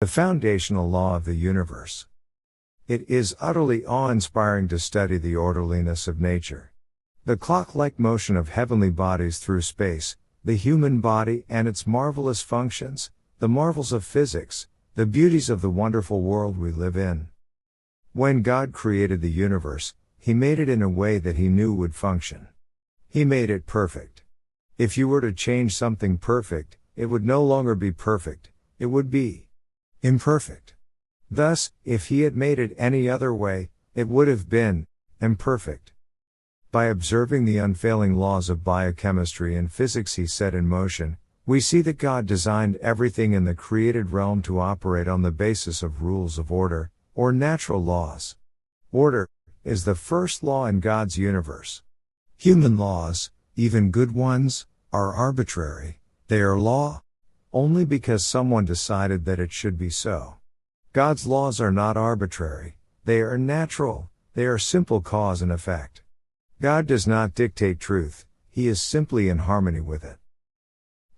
The foundational law of the universe. It is utterly awe-inspiring to study the orderliness of nature. The clock-like motion of heavenly bodies through space, the human body and its marvelous functions, the marvels of physics, the beauties of the wonderful world we live in. When God created the universe, He made it in a way that He knew would function. He made it perfect. If you were to change something perfect, it would no longer be perfect, it would be imperfect. Thus, if He had made it any other way, it would have been imperfect. By observing the unfailing laws of biochemistry and physics He set in motion, we see that God designed everything in the created realm to operate on the basis of rules of order, or natural laws. Order is the first law in God's universe. Human laws, even good ones, are arbitrary. They are law only because someone decided that it should be so. God's laws are not arbitrary, they are natural, they are simple cause and effect. God does not dictate truth, He is simply in harmony with it.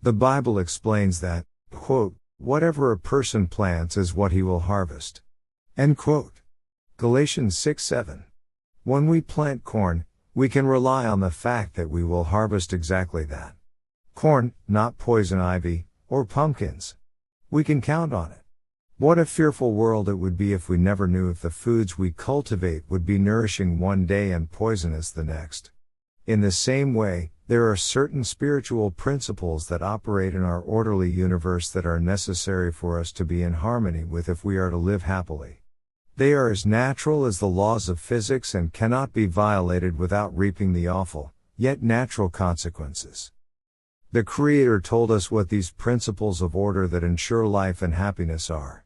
The Bible explains that, quote, whatever a person plants is what he will harvest. End quote. Galatians 6:7. When we plant corn, we can rely on the fact that we will harvest exactly that. Corn, not poison ivy, or pumpkins. We can count on it. What a fearful world it would be if we never knew if the foods we cultivate would be nourishing one day and poisonous the next. In the same way, there are certain spiritual principles that operate in our orderly universe that are necessary for us to be in harmony with if we are to live happily. They are as natural as the laws of physics and cannot be violated without reaping the awful, yet natural consequences. The Creator told us what these principles of order that ensure life and happiness are.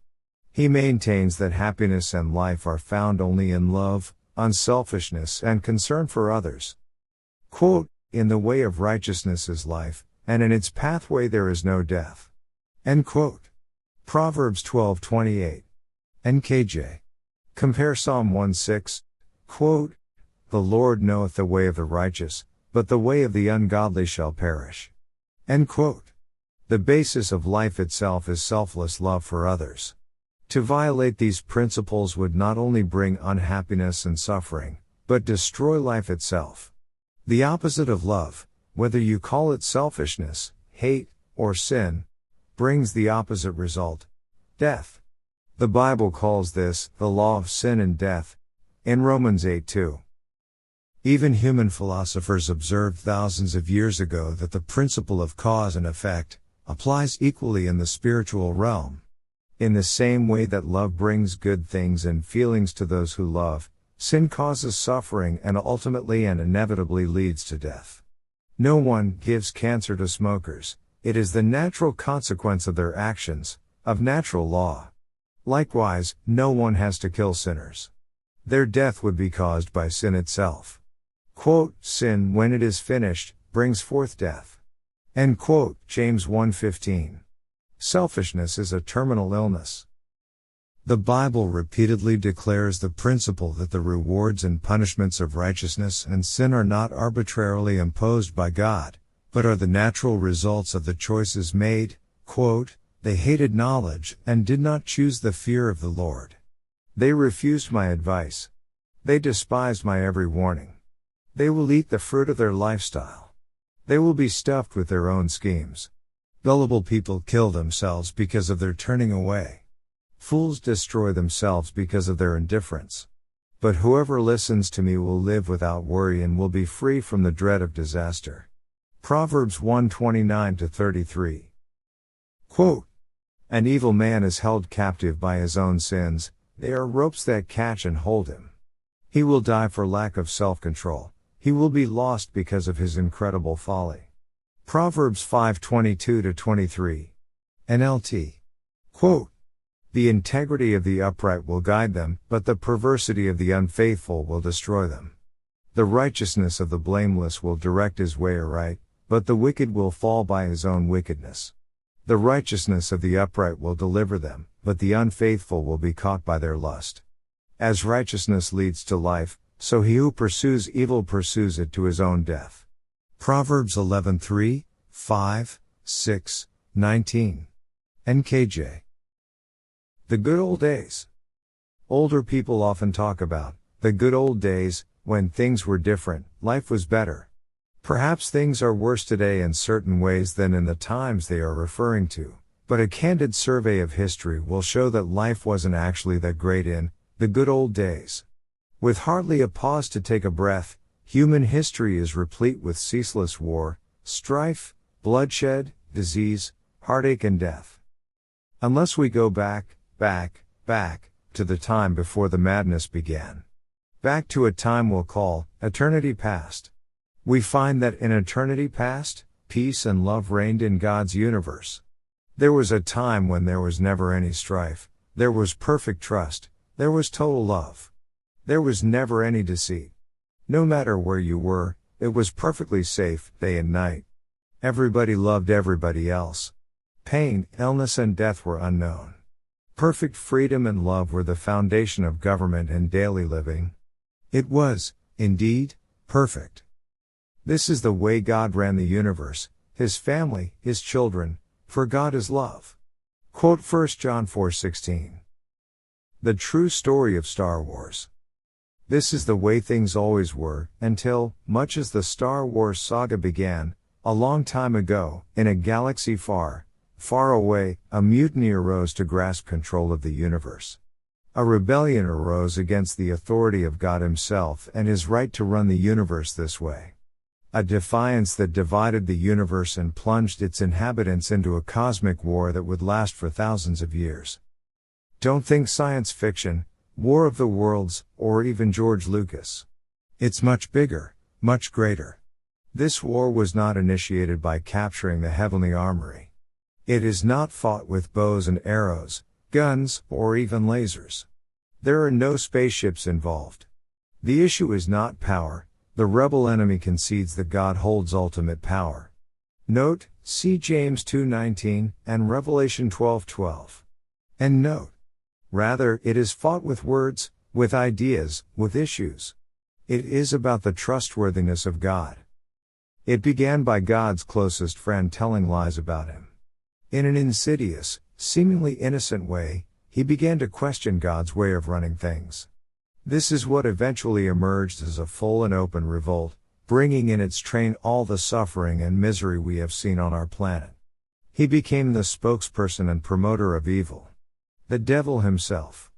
He maintains that happiness and life are found only in love, unselfishness, and concern for others. Quote, in the way of righteousness is life, and in its pathway there is no death. End quote. Proverbs 12:28. NKJ. Compare Psalm 1:6. Quote, the Lord knoweth the way of the righteous, but the way of the ungodly shall perish. End quote. The basis of life itself is selfless love for others. To violate these principles would not only bring unhappiness and suffering, but destroy life itself. The opposite of love, whether you call it selfishness, hate, or sin, brings the opposite result: death. The Bible calls this the law of sin and death, in Romans 8:2. Even human philosophers observed thousands of years ago that the principle of cause and effect applies equally in the spiritual realm. In the same way that love brings good things and feelings to those who love, sin causes suffering and ultimately and inevitably leads to death. No one gives cancer to smokers, it is the natural consequence of their actions, of natural law. Likewise, no one has to kill sinners. Their death would be caused by sin itself. Quote, sin, when it is finished, brings forth death. End quote, James 1:15. Selfishness is a terminal illness. The Bible repeatedly declares the principle that the rewards and punishments of righteousness and sin are not arbitrarily imposed by God, but are the natural results of the choices made. Quote, they hated knowledge and did not choose the fear of the Lord. They refused my advice. They despised my every warning. They will eat the fruit of their lifestyle. They will be stuffed with their own schemes. Gullible people kill themselves because of their turning away. Fools destroy themselves because of their indifference. But whoever listens to me will live without worry and will be free from the dread of disaster. Proverbs 1:29-33. Quote, an evil man is held captive by his own sins, they are ropes that catch and hold him. He will die for lack of self-control, he will be lost because of his incredible folly. Proverbs 5:22-23. NLT. Quote, the integrity of the upright will guide them, but the perversity of the unfaithful will destroy them. The righteousness of the blameless will direct his way aright, but the wicked will fall by his own wickedness. The righteousness of the upright will deliver them, but the unfaithful will be caught by their lust. As righteousness leads to life, so he who pursues evil pursues it to his own death. Proverbs 11:3, 5, 6, 19. NKJ. The good old days. Older people often talk about the good old days, when things were different, life was better. Perhaps things are worse today in certain ways than in the times they are referring to, but a candid survey of history will show that life wasn't actually that great in the good old days. With hardly a pause to take a breath, human history is replete with ceaseless war, strife, bloodshed, disease, heartache and death. Unless we go back, to the time before the madness began. Back to a time we'll call eternity past. We find that in eternity past, peace and love reigned in God's universe. There was a time when there was never any strife, there was perfect trust, there was total love. There was never any deceit. No matter where you were, it was perfectly safe, day and night. Everybody loved everybody else. Pain, illness and death were unknown. Perfect freedom and love were the foundation of government and daily living. It was, indeed, perfect. This is the way God ran the universe, His family, His children, for God is love. Quote 1 John 4:16. The true story of Star Wars. This is the way things always were, until, much as the Star Wars saga began, a long time ago, in a galaxy far, far away, a mutiny arose to grasp control of the universe. A rebellion arose against the authority of God Himself and His right to run the universe this way. A defiance that divided the universe and plunged its inhabitants into a cosmic war that would last for thousands of years. Don't think science fiction, War of the Worlds, or even George Lucas. It's much bigger, much greater. This war was not initiated by capturing the heavenly armory. It is not fought with bows and arrows, guns, or even lasers. There are no spaceships involved. The issue is not power, the rebel enemy concedes that God holds ultimate power. Note, see James 2:19, and Revelation 12:12. And note. Rather, it is fought with words, with ideas, with issues. It is about the trustworthiness of God. It began by God's closest friend telling lies about Him. In an insidious, seemingly innocent way, he began to question God's way of running things. This is what eventually emerged as a full and open revolt, bringing in its train all the suffering and misery we have seen on our planet. He became the spokesperson and promoter of evil. The devil himself.